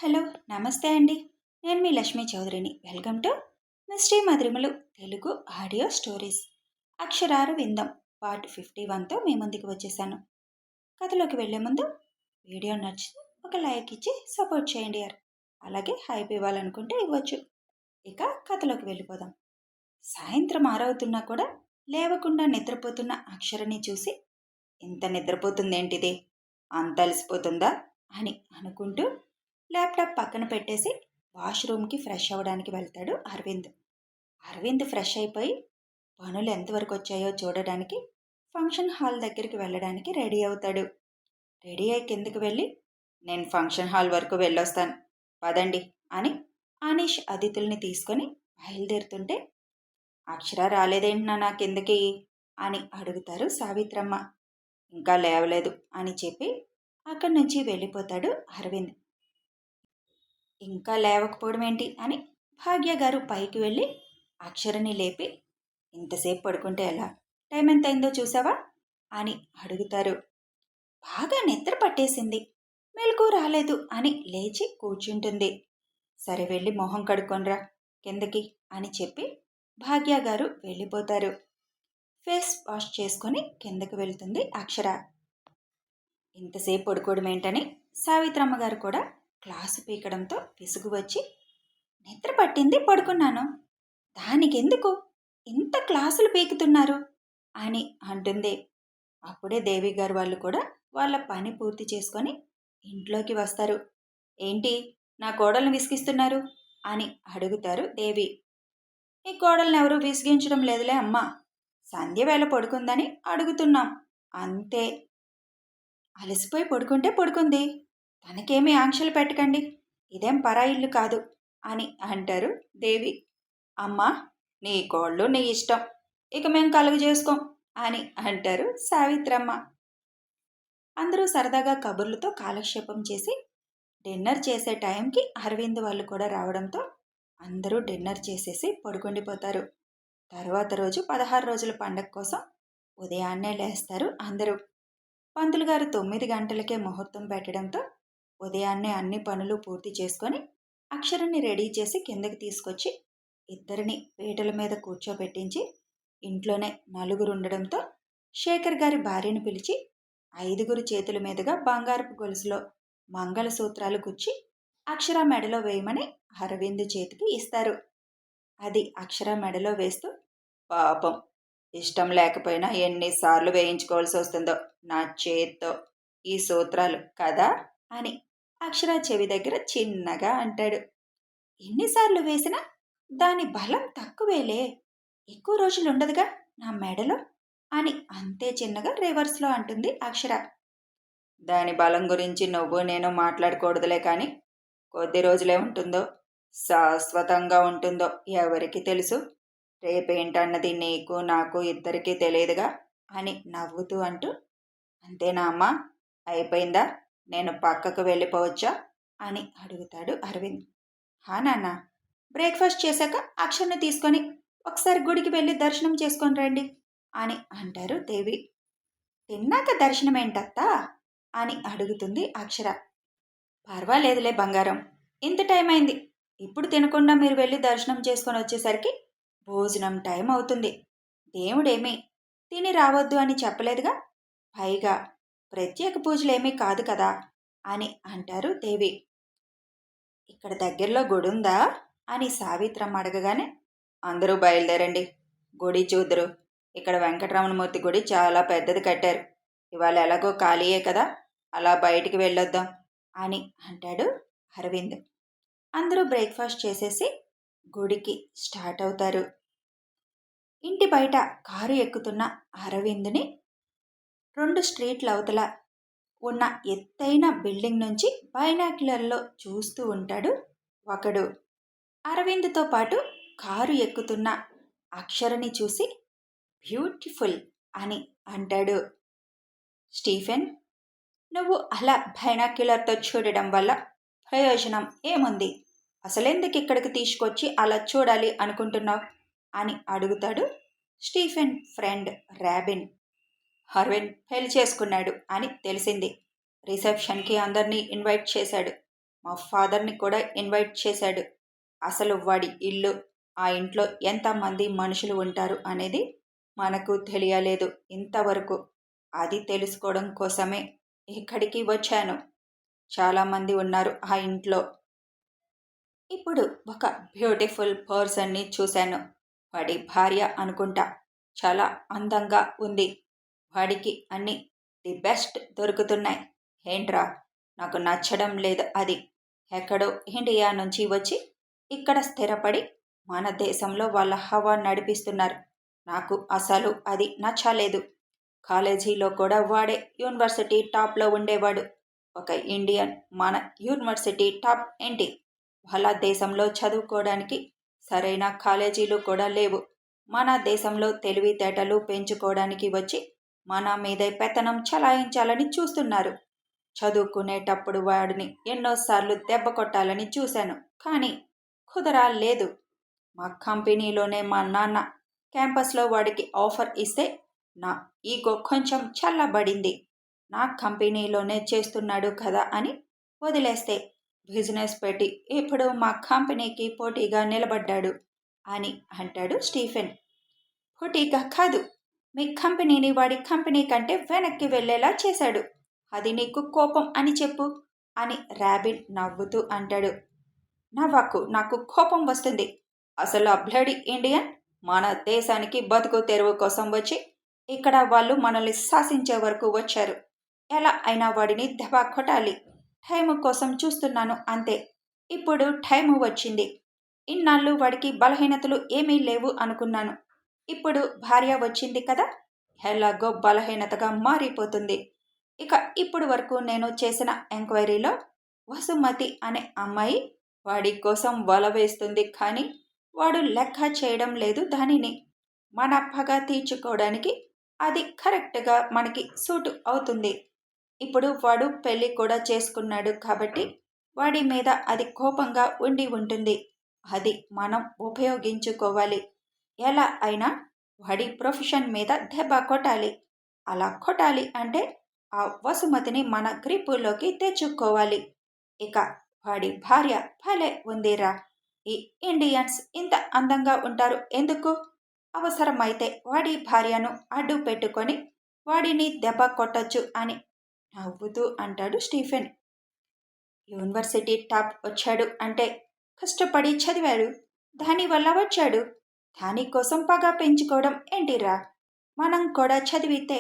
Hello, నమస్తే అండి. నేను మీ లక్ష్మీ చౌదరిని. వెల్కమ్ టు మిస్టీ మధురిమలు తెలుగు ఆడియో స్టోరీస్. అక్షరారు విందం పార్ట్ 51తో మీ ముందుకు వచ్చేసాను. కథలోకి వెళ్లే ముందు వీడియో నచ్చితే ఒక లైక్ ఇచ్చి సపోర్ట్ చేయండి యార్. అలాగే హైప్ ఇవ్వాలనుకుంటే ఇవ్వచ్చు. ఇక కథలోకి వెళ్ళిపోదాం. సాయంత్రం ఆరవుతున్నా కూడా లేవకుండా నిద్రపోతున్న అక్షరని చూసి, ఇంత నిద్రపోతుందేంటిది, అంత అలసిపోతుందా అని అనుకుంటూ ల్యాప్టాప్ పక్కన పెట్టేసి వాష్రూమ్కి ఫ్రెష్ అవ్వడానికి వెళ్తాడు అరవింద్. అరవింద్ ఫ్రెష్ అయిపోయి పనులు ఎంతవరకు వచ్చాయో చూడడానికి ఫంక్షన్ హాల్ దగ్గరికి వెళ్ళడానికి రెడీ అవుతాడు. రెడీ అయి కిందకి వెళ్ళి, నేను ఫంక్షన్ హాల్ వరకు వెళ్ళొస్తాను పదండి అని అనీష్ అతిథుల్ని తీసుకొని బయలుదేరుతుంటే, అక్షర రాలేదేంటన్నా నా కిందకి అని అడుగుతారు సావిత్రమ్మ. ఇంకా లేవలేదు అని చెప్పి అక్కడి నుంచి వెళ్ళిపోతాడు అరవింద్. ఇంకా లేవకపోవడం ఏంటి అని భాగ్య గారు పైకి వెళ్ళి అక్షరని లేపి, ఇంతసేపు పడుకుంటే ఎలా, టైం ఎంత అయిందో చూసావా అని అడుగుతారు. బాగా నిద్ర పట్టేసింది, మెలకు రాలేదు అని లేచి కూర్చుంటుంది. సరే వెళ్ళి మొహం కడుక్కొనరా కిందకి అని చెప్పి భాగ్య గారు వెళ్ళిపోతారు. ఫేస్ వాష్ చేసుకొని కిందకి వెళ్తుంది అక్షర. ఇంతసేపు పడుకోవడం ఏంటని సావిత్రమ్మ గారు కూడా క్లాసు పీకడంతో విసుగు వచ్చి, నిద్ర పట్టింది పడుకున్నాను, దానికెందుకు ఇంత క్లాసులు పీకుతున్నారు అని అంటుంది. అప్పుడే దేవి గారు వాళ్ళు కూడా వాళ్ళ పని పూర్తి చేసుకొని ఇంట్లోకి వస్తారు. ఏంటి నా కోడల్ని విసిగిస్తున్నారు అని అడుగుతారు దేవి. ఈ కోడల్ని ఎవరూ విసిగించడం లేదులే అమ్మా, సంధ్య వేళ పడుకుందని అడుగుతున్నాం అంతే. అలసిపోయి పడుకుంటే పడుకుంది, తనకేమీ ఆంక్షలు పెట్టకండి, ఇదేం పరాయిల్లు కాదు అని అంటారు దేవి. అమ్మా నీ కోళ్ళు నీ ఇష్టం, ఇక మేం కలుగు చేసుకోం అని అంటారు సావిత్రమ్మ. అందరూ సరదాగా కబుర్లతో కాలక్షేపం చేసి డిన్నర్ చేసే టైంకి అరవింద్ వాళ్ళు కూడా రావడంతో అందరూ డిన్నర్ చేసేసి పడుకుండిపోతారు. తర్వాత రోజు 16 రోజుల పండగ కోసం ఉదయాన్నే లేస్తారు అందరూ. పంతులు గారు 9 గంటలకే ముహూర్తం పెట్టడంతో ఉదయాన్నే అన్ని పనులు పూర్తి చేసుకొని అక్షరాన్ని రెడీ చేసి కిందకి తీసుకొచ్చి ఇద్దరిని పీటల మీద కూర్చోబెట్టించి, ఇంట్లోనే నలుగురు ఉండడంతో శేఖర్ గారి భార్యను పిలిచి 5గురు చేతుల మీదుగా బంగారపు గొలుసులో మంగళసూత్రాలు గుచ్చి అక్షర మెడలో వేయమని అరవింద్ చేతికి ఇస్తారు. అది అక్షర మెడలో వేస్తూ, పాపం ఇష్టం లేకపోయినా ఎన్నిసార్లు వేయించుకోవాల్సి వస్తుందో నా చేత్తో ఈ సూత్రాలు కదా అని అక్షర చెవి దగ్గర చిన్నగా అంటాడు. ఎన్నిసార్లు వేసినా దాని బలం తక్కువేలే, ఎక్కువ రోజులు ఉండదుగా నా మెడలో అని అంతే చిన్నగా రివర్స్లో అంటుంది అక్షర. దాని బలం గురించి నువ్వు నేను మాట్లాడకూడదులే, కానీ కొద్ది రోజులే ఉంటుందో శాశ్వతంగా ఉంటుందో ఎవరికి తెలుసు, రేపేంటన్నది నీకు నాకు ఇద్దరికీ తెలియదుగా అని నవ్వుతూ అంటూ, అంతేనా అమ్మా, అయిపోయిందా, నేను పక్కకు వెళ్ళిపోవచ్చా అని అడుగుతాడు అరవింద్. హా నాన్న, బ్రేక్ఫాస్ట్ చేశాక అక్షర్ని తీసుకొని ఒకసారి గుడికి వెళ్ళి దర్శనం చేసుకొని రండి అని అంటారు దేవి. తిన్నాక దర్శనం ఏంటత్తా అని అడుగుతుంది అక్షర. పర్వాలేదులే బంగారం, ఇంత టైం అయింది, ఇప్పుడు తినకుండా మీరు వెళ్ళి దర్శనం చేసుకొని వచ్చేసరికి భోజనం టైం అవుతుంది, దేవుడేమీ తిని రావద్దు అని చెప్పలేదుగా, పైగా ప్రత్యేక పూజలేమీ కాదు కదా అని అంటారు దేవి. ఇక్కడ దగ్గరలో గుడి ఉందా అని సావిత్రమ్మ అడగగానే, అందరూ బయలుదేరండి, గుడి చూద్దరు, ఇక్కడ వెంకటరమణమూర్తి గుడి చాలా పెద్దది కట్టారు, ఇవాళ ఎలాగో ఖాళీయే కదా, అలా బయటికి వెళ్ళొద్దాం అని అంటాడు అరవింద్. అందరూ బ్రేక్ఫాస్ట్ చేసేసి గుడికి స్టార్ట్ అవుతారు. ఇంటి బయట కారు ఎక్కుతున్న అరవింద్ని 2 స్ట్రీట్ల అవతల ఉన్న ఎత్తైన బిల్డింగ్ నుంచి బైనాక్యులర్లో చూస్తూ ఉంటాడు ఒకడు. అరవింద్తో పాటు కారు ఎక్కుతున్న అక్షరని చూసి బ్యూటిఫుల్ అని అంటాడు. స్టీఫెన్, నువ్వు అలా బైనాక్యులర్తో చూడడం వల్ల ప్రయోజనం ఏముంది, అసలెందుకు ఇక్కడికి తీసుకొచ్చి అలా చూడాలి అనుకుంటున్నావు అని అడుగుతాడు స్టీఫెన్ ఫ్రెండ్ రాబిన్. అరవింద్ పెళ్లి చేసుకున్నాడు అని తెలిసింది, రిసెప్షన్కి అందరినీ ఇన్వైట్ చేశాడు, మా ఫాదర్ని కూడా ఇన్వైట్ చేశాడు. అసలు వాడి ఇల్లు, ఆ ఇంట్లో ఎంతమంది మనుషులు ఉంటారు అనేది మనకు తెలియలేదు ఇంతవరకు. అది తెలుసుకోవడం కోసమే ఇక్కడికి వచ్చాను. చాలామంది ఉన్నారు ఆ ఇంట్లో. ఇప్పుడు ఒక బ్యూటిఫుల్ పర్సన్ని చూశాను. వాడి భార్య అనుకుంటా. చాలా అందంగా ఉంది. వాడికి అన్ని ది బెస్ట్ దొరుకుతున్నాయి. ఏంట్రా, నాకు నచ్చడం లేదు అది. ఎక్కడో ఇండియా నుంచి వచ్చి ఇక్కడ స్థిరపడి మన దేశంలో వాళ్ళ హవా నడిపిస్తున్నారు. నాకు అసలు అది నచ్చలేదు. కాలేజీలో కూడా వాడే యూనివర్సిటీ టాప్లో ఉండేవాడు. ఒక ఇండియన్ మన యూనివర్సిటీ టాప్ ఏంటి? వాళ్ళ దేశంలో చదువుకోవడానికి సరైన కాలేజీలు కూడా లేవు. మన దేశంలో తెలివితేటలు పెంచుకోవడానికి వచ్చి మన మీదే పెత్తనం చలాయించాలని చూస్తున్నారు. చదువుకునేటప్పుడు వాడిని ఎన్నోసార్లు దెబ్బ కొట్టాలని చూశాను, కానీ కుదరాలేదు. మా కంపెనీలోనే మా నాన్న క్యాంపస్లో వాడికి ఆఫర్ ఇస్తే నా ఈగో కొంచెం చల్లబడింది. నా కంపెనీలోనే చేస్తున్నాడు కదా అని వదిలేస్తే బిజినెస్ పెట్టి ఇప్పుడు మా కంపెనీకి పోటీగా నిలబడ్డాడు అని అంటాడు స్టీఫెన్. పోటీగా కాదు, మీ కంపెనీని వాడి కంపెనీ కంటే వెనక్కి వెళ్ళేలా చేశాడు. అది నీకు కోపం అని చెప్పు అని ర్యాబిన్ నవ్వుతూ అంటాడు. నవ్వకు, నాకు కోపం వస్తుంది. అసలు ఆ బ్లడీ ఇండియన్ మన దేశానికి బతుకు తెరువు కోసం వచ్చి ఇక్కడ వాళ్ళు మనల్ని శాసించే వరకు వచ్చారు. ఎలా అయినా వాడిని దెబ్బ కొట్టాలి. టైము కోసం చూస్తున్నాను అంతే. ఇప్పుడు టైము వచ్చింది. ఇన్నాళ్ళు వాడికి బలహీనతలు ఏమీ లేవు అనుకున్నాను. ఇప్పుడు భార్య వచ్చింది కదా, ఎలాగో బలహీనతగా మారిపోతుంది. ఇక ఇప్పుడు వరకు నేను చేసిన ఎంక్వైరీలో వసుమతి అనే అమ్మాయి వాడి కోసం వల వేస్తుంది, కానీ వాడు లెక్క చేయడం లేదు దానిని. మన పగ తీర్చుకోవడానికి అది కరెక్ట్గా మనకి సూటు అవుతుంది. ఇప్పుడు వాడు పెళ్ళి కూడా చేసుకున్నాడు కాబట్టి వాడి మీద అది కోపంగా ఉండి ఉంటుంది. అది మనం ఉపయోగించుకోవాలి. ఎలా అయినా వాడి ప్రొఫెషన్ మీద దెబ్బ కొట్టాలి. అలా కొట్టాలి అంటే ఆ వసుమతిని మన గ్రిప్పులోకి తెచ్చుకోవాలి. ఇక వాడి భార్య భలే ఉందిరా. ఈ ఇండియన్స్ ఇంత అందంగా ఉంటారు ఎందుకు? అవసరమైతే వాడి భార్యను అడ్డు పెట్టుకొని వాడిని దెబ్బ కొట్టొచ్చు అని నవ్వుతూ అంటాడు స్టీఫెన్. యూనివర్సిటీ టాప్ వచ్చాడు అంటే కష్టపడి చదివాడు, దానివల్ల వచ్చాడు. దానికోసం పగ పెంచుకోవడం ఏంటిరా? మనం కూడా చదివితే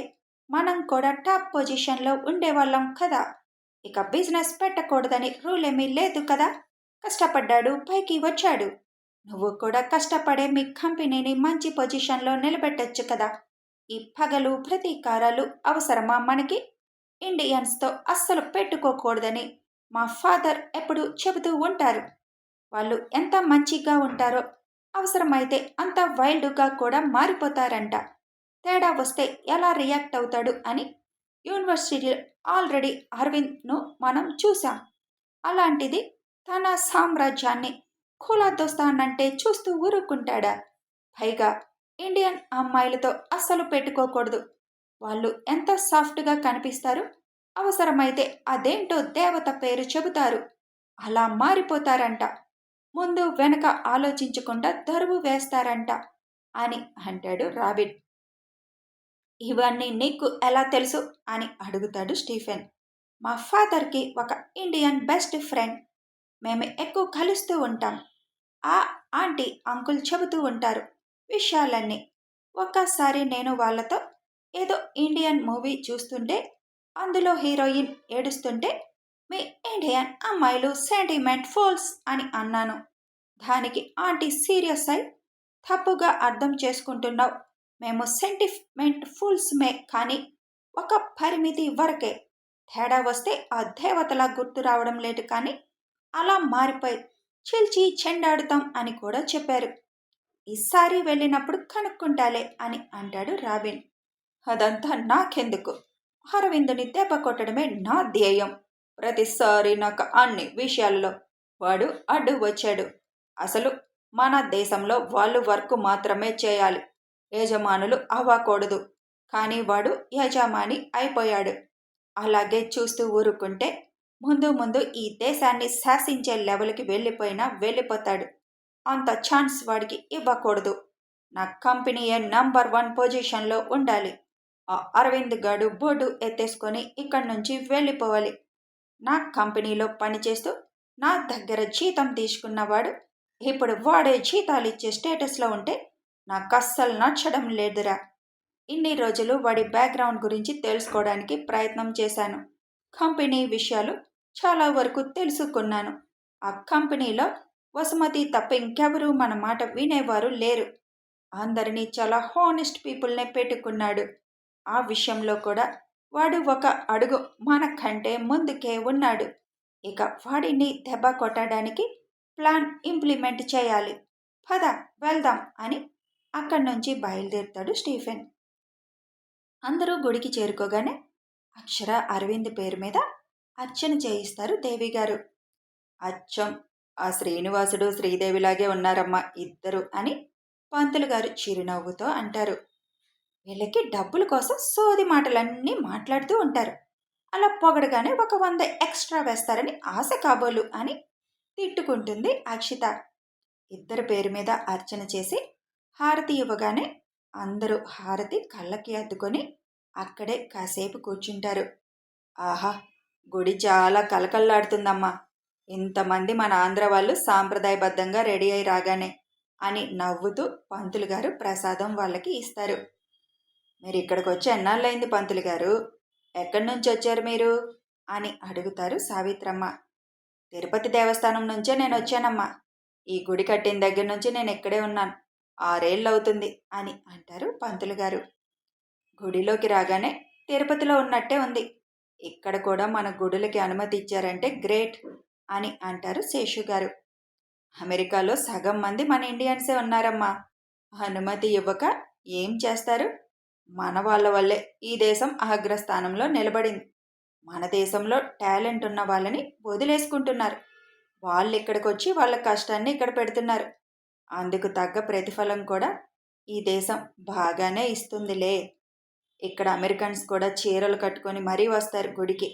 మనం కూడా టాప్ పొజిషన్లో ఉండేవాళ్ళం కదా. ఇక బిజినెస్ పెట్టకూడదని రూల్ ఏమీ లేదు కదా. కష్టపడ్డాడు, పైకి వచ్చాడు. నువ్వు కూడా కష్టపడే మీ కంపెనీని మంచి పొజిషన్లో నిలబెట్టొచ్చు కదా. ఈ పగలు ప్రతీకారాలు అవసరమా మనకి? ఇండియన్స్తో అస్సలు పెట్టుకోకూడదని మా ఫాదర్ ఎప్పుడు చెబుతూ ఉంటారు. వాళ్ళు ఎంత మంచిగా ఉంటారో అవసరమైతే అంత వైల్డ్గా కూడా మారిపోతారంట. తేడా వస్తే ఎలా రియాక్ట్ అవుతాడు అని యూనివర్సిటీ ఆల్రెడీ అరవింద్ను మనం చూసాం. అలాంటిది తన సామ్రాజ్యాన్ని కూలదోస్తానంటే చూస్తూ ఊరుకుంటాడా? పైగా ఇండియన్ అమ్మాయిలతో అస్సలు పెట్టుకోకూడదు. వాళ్ళు ఎంత సాఫ్ట్గా కనిపిస్తారు, అవసరమైతే అదేంటో దేవత పేరు చెబుతారు. అలా మారిపోతారంట. ముందు వెనక ఆలోచించకుండా దరువు వేస్తారంట అని అంటాడు రాబిన్. ఇవన్నీ నీకు ఎలా తెలుసు అని అడుగుతాడు స్టీఫెన్. మా ఫాదర్కి ఒక ఇండియన్ బెస్ట్ ఫ్రెండ్. మేము ఎక్కువ కలుస్తూ ఉంటాం. ఆ ఆంటీ అంకుల్ చెబుతూ ఉంటారు విషయాలన్నీ. ఒక్కసారి నేను వాళ్ళతో ఏదో ఇండియన్ మూవీ చూస్తుంటే అందులో హీరోయిన్ ఏడుస్తుంటే మీ ఇండియన్ అమ్మాయిలు సెంటిమెంట్ ఫూల్స్ అని అన్నాను. దానికి ఆంటీ సీరియస్ అయి తప్పుగా అర్థం చేసుకుంటున్నావు. మేము సెంటిమెంట్ ఫూల్స్మే, కానీ ఒక పరిమితి వరకే. తేడా వస్తే ఆ దేవతలా గుర్తు రావడం లేదు, కానీ అలా మారిపోయి చిల్చి చెండాడుతాం అని కూడా చెప్పారు. ఈసారి వెళ్ళినప్పుడు కనుక్కుంటాలే అని అంటాడు రాబిన్. అదంతా నాకెందుకు? అరవిందుని దెబ్బ కొట్టడమే నా ధ్యేయం. ప్రతిసారి నాకు అన్ని విషయాలలో వాడు అడ్డు వచ్చాడు. అసలు మన దేశంలో వాళ్ళు వర్క్ మాత్రమే చేయాలి, యజమానులు అవ్వకూడదు. కానీ వాడు యజమాని అయిపోయాడు. అలాగే చూస్తూ ఊరుకుంటే ముందు ముందు ఈ దేశాన్ని శాసించే లెవెల్కి వెళ్ళిపోతాడు. అంత ఛాన్స్ వాడికి ఇవ్వకూడదు. నా కంపెనీయే నంబర్ 1 పొజిషన్లో ఉండాలి. ఆ అరవింద్ గాడు బోర్డు ఎత్తేసుకొని ఇక్కడి నుంచి వెళ్ళిపోవాలి. నా కంపెనీలో పనిచేస్తూ నా దగ్గర జీతం తీసుకున్నవాడు ఇప్పుడు వాడే జీతాలు ఇచ్చే స్టేటస్లో ఉంటే నాకు అస్సలు నచ్చడం లేదురా. ఇన్ని రోజులు వాడి బ్యాక్గ్రౌండ్ గురించి తెలుసుకోవడానికి ప్రయత్నం చేశాను. కంపెనీ విషయాలు చాలా వరకు తెలుసుకున్నాను. ఆ కంపెనీలో వసుమతి తప్ప ఇంకెవరూ మన మాట వినేవారు లేరు. అందరినీ చాలా హానెస్ట్ పీపుల్నే పెట్టుకున్నాడు. ఆ విషయంలో కూడా వాడు ఒక అడుగు మనకంటే ముందుకే ఉన్నాడు. ఇక వాడిని దెబ్బ కొట్టడానికి ప్లాన్ ఇంప్లిమెంట్ చేయాలి. పద వెళ్దాం అని అక్కడి నుంచి బయలుదేరుతాడు స్టీఫెన్. అందరూ గుడికి చేరుకోగానే అక్షర అరవింద్ పేరు మీద అర్చన చేయిస్తారు దేవిగారు. అచ్చం ఆ శ్రీనివాసుడు శ్రీదేవిలాగే ఉన్నారమ్మా ఇద్దరు అని పంతులు గారు చిరునవ్వుతో అంటారు. వీళ్ళకి డబ్బుల కోసం సోది మాటలన్నీ మాట్లాడుతూ ఉంటారు. అలా పొగడగానే ఒక 100 ఎక్స్ట్రా వేస్తారని ఆశ కాబోలు అని తిట్టుకుంటుంది అక్షిత. ఇద్దరు పేరు మీద అర్చన చేసి హారతి ఇవ్వగానే అందరూ హారతి కళ్ళకి అద్దుకొని అక్కడే కాసేపు కూర్చుంటారు. ఆహా, గుడి చాలా కలకల్లాడుతుందమ్మా. ఇంతమంది మన ఆంధ్ర వాళ్ళు సాంప్రదాయబద్ధంగా రెడీ అయి రాగానే అని నవ్వుతూ పంతులు గారు ప్రసాదం వాళ్ళకి ఇస్తారు. మీరు ఇక్కడికి వచ్చి ఎన్నాళ్ళైంది పంతులు గారు? ఎక్కడి నుంచి వచ్చారు మీరు అని అడుగుతారు సావిత్రమ్మ. తిరుపతి దేవస్థానం నుంచే నేను వచ్చానమ్మా. ఈ గుడి కట్టిన దగ్గర నుంచి నేను ఇక్కడే ఉన్నాను. 6 ఏళ్ళు అవుతుంది అని అంటారు పంతులు గారు. గుడిలోకి రాగానే తిరుపతిలో ఉన్నట్టే ఉంది. ఇక్కడ కూడా మన గుడులకి అనుమతి ఇచ్చారంటే గ్రేట్ అని అంటారు శేషు గారు. అమెరికాలో సగం మంది మన ఇండియన్సే ఉన్నారమ్మా. అనుమతి ఇవ్వక ఏం చేస్తారు? మన వాళ్ళ వల్లే ఈ దేశం అగ్రస్థానంలో నిలబడింది. మన దేశంలో టాలెంట్ ఉన్న వాళ్ళని వదిలేసుకుంటున్నారు. వాళ్ళు ఇక్కడికి వచ్చి వాళ్ళ కష్టాన్ని ఇక్కడ పెడుతున్నారు. అందుకు తగ్గ ప్రతిఫలం కూడా ఈ దేశం బాగానే ఇస్తుందిలే. ఇక్కడ అమెరికన్స్ కూడా చీరలు కట్టుకొని మరీ వస్తారు గుడికి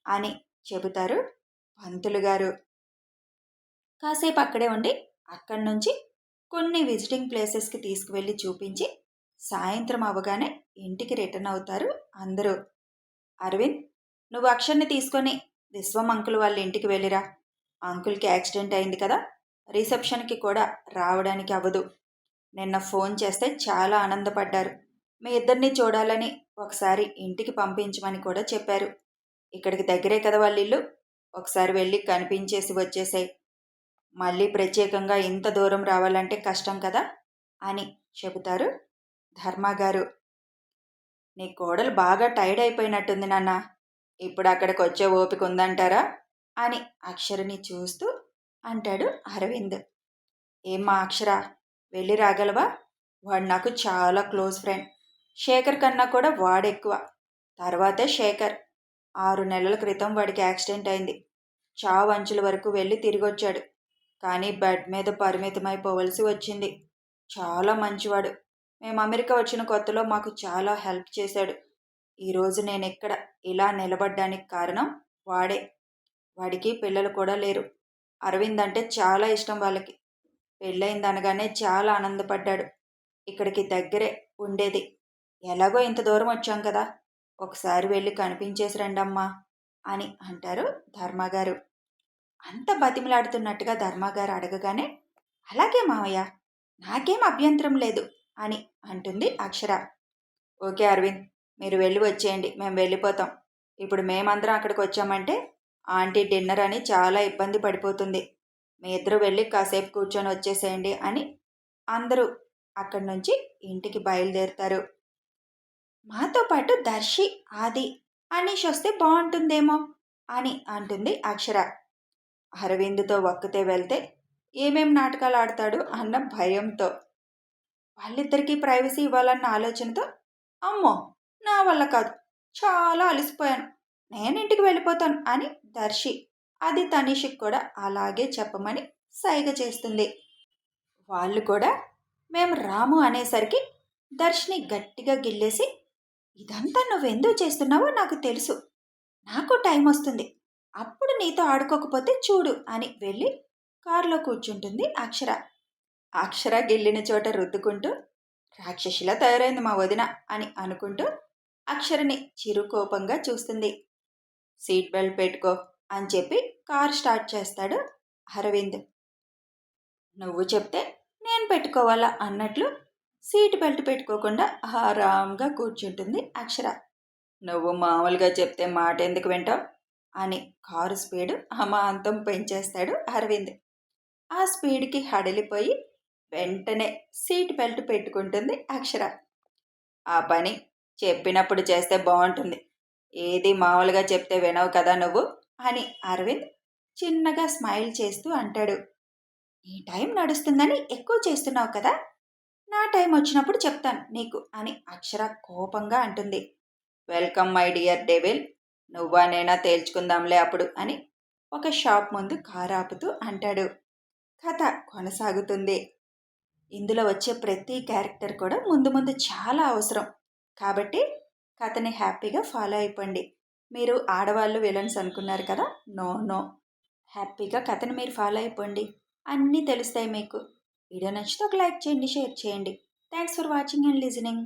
అని చెబుతారు పంతులు గారు. కాసేపు అక్కడే ఉండి అక్కడి నుంచి కొన్ని విజిటింగ్ ప్లేసెస్కి తీసుకువెళ్ళి చూపించి సాయంత్రం అవగానే ఇంటికి రిటర్న్ అవుతారు అందరూ. అరవింద్, నువ్వు అక్షర్ని తీసుకొని విశ్వం అంకుల్ వాళ్ళ ఇంటికి వెళ్ళిరా. అంకుల్కి యాక్సిడెంట్ అయింది కదా, రిసెప్షన్కి కూడా రావడానికి అవ్వదు. నిన్న ఫోన్ చేస్తే చాలా ఆనందపడ్డారు. మీ ఇద్దరిని చూడాలని ఒకసారి ఇంటికి పంపించమని కూడా చెప్పారు. ఇక్కడికి దగ్గరే కదా వాళ్ళ ఇల్లు, ఒకసారి వెళ్ళి కనిపించేసి వచ్చేసాయి. మళ్ళీ ప్రత్యేకంగా ఇంత దూరం రావాలంటే కష్టం కదా అని చెబుతారు ధర్మగారు. నీ కోడలు బాగా టైర్డ్ అయిపోయినట్టుంది నాన్న. ఇప్పుడు అక్కడికి వచ్చే ఓపిక ఉందంటారా అని అక్షరని చూస్తూ అంటాడు అరవింద్. ఏమ్మా అక్షర, వెళ్ళి రాగలవా? వాడు నాకు చాలా క్లోజ్ ఫ్రెండ్. శేఖర్ కన్నా కూడా వాడెక్కువ. తర్వాతే శేఖర్. 6 నెలల క్రితం వాడికి యాక్సిడెంట్ అయింది. చావు అంచుల వరకు వెళ్ళి తిరిగొచ్చాడు. కానీ బెడ్ మీద పరిమితమైపోవలసి వచ్చింది. చాలా మంచివాడు. మేము అమెరికా వచ్చిన కొత్తలో మాకు చాలా హెల్ప్ చేశాడు. ఈరోజు నేను ఇక్కడ ఇలా నిలబడ్డానికి కారణం వాడే. వాడికి పిల్లలు కూడా లేరు. అరవింద్ అంటే చాలా ఇష్టం వాళ్ళకి. పెళ్ళయిందనగానే చాలా ఆనందపడ్డాడు. ఇక్కడికి దగ్గరే ఉండేది. ఎలాగో ఇంత దూరం వచ్చాం కదా, ఒకసారి వెళ్ళి కనిపించేసి రండమ్మా అని అంటారు ధర్మగారు. అంత బతిమలాడుతున్నట్టుగా ధర్మగారు అడగగానే అలాగే మావయ్య, నాకేం అభ్యంతరం లేదు అని అంటుంది అక్షర. ఓకే అరవింద్, మీరు వెళ్ళి వచ్చేయండి, మేము వెళ్ళిపోతాం. ఇప్పుడు మేమందరం అక్కడికి వచ్చామంటే ఆంటీ డిన్నర్ అని చాలా ఇబ్బంది పడిపోతుంది. మీ ఇద్దరు వెళ్ళి కాసేపు కూర్చొని వచ్చేసేయండి అని అందరూ అక్కడి నుంచి ఇంటికి బయలుదేరుతారు. మాతో పాటు దర్శి, ఆది, అనీష్ వస్తే బాగుంటుందేమో అని అంటుంది అక్షర. అరవింద్తో ఒక్కతే వెళ్తే ఏమేం నాటకాలు ఆడతాడు అన్న భయంతో. వాళ్ళిద్దరికీ ప్రైవసీ ఇవ్వాలన్న ఆలోచనతో అమ్మో నా వల్ల కాదు, చాలా అలసిపోయాను, నేను ఇంటికి వెళ్ళిపోతాను అని దర్శి అది తనీష్కి కూడా అలాగే చెప్పమని సైగ చేస్తుంది. వాళ్ళు కూడా మేము రాము అనేసరికి దర్శిని గట్టిగా గిల్లేసి, ఇదంతా నువ్వెందుకు చేస్తున్నావో నాకు తెలుసు. నాకు టైం వస్తుంది, అప్పుడు నీతో ఆడుకోకపోతే చూడు అని వెళ్ళి కారులో కూర్చుంటుంది అక్షర. అక్షర గిల్లిన చోట రుద్దుకుంటూ రాక్షసిలా తయారైంది మా వదిన అని అనుకుంటూ అక్షరని చిరుకోపంగా చూస్తుంది. సీట్ బెల్ట్ పెట్టుకో అని చెప్పి కార్ స్టార్ట్ చేస్తాడు అరవింద్. నువ్వు చెప్తే నేను పెట్టుకోవాలా అన్నట్లు సీట్ బెల్ట్ పెట్టుకోకుండా ఆరాంగా కూర్చుంటుంది అక్షర. నువ్వు మామూలుగా చెప్తే మాట ఎందుకు వింటావు అని కారు స్పీడు అమాంతం పెంచేస్తాడు అరవింద్. ఆ స్పీడ్కి హడలిపోయి వెంటనే సీట్ బెల్ట్ పెట్టుకుంటుంది అక్షర. ఆ పని చెప్పినప్పుడు చేస్తే బాగుంటుంది, ఏది మామూలుగా చెప్తే వినవు కదా నువ్వు అని అరవింద్ చిన్నగా స్మైల్ చేస్తూ అంటాడు. నీ టైం నడుస్తుందని ఎక్కువ చేస్తున్నావు కదా, నా టైం వచ్చినప్పుడు చెప్తాను నీకు అని అక్షర కోపంగా అంటుంది. వెల్కమ్ మై డియర్ డెవిల్, నువ్వా నేనా తేల్చుకుందాంలే అప్పుడు అని ఒక షాప్ ముందు కారు ఆపుతూ అంటాడు. కథ కొనసాగుతుంది. ఇందులో వచ్చే ప్రతి క్యారెక్టర్ కూడా ముందు ముందు చాలా అవసరం. కాబట్టి కథని హ్యాపీగా ఫాలో అయిపోండి. మీరు ఆడవాళ్ళు విలన్స్ అనుకున్నారు కదా, నో నో, హ్యాపీగా కథని మీరు ఫాలో అయిపోండి, అన్నీ తెలుస్తాయి మీకు. వీడియో నచ్చితే ఒక లైక్ చేయండి, షేర్ చేయండి. Thanks for watching and listening.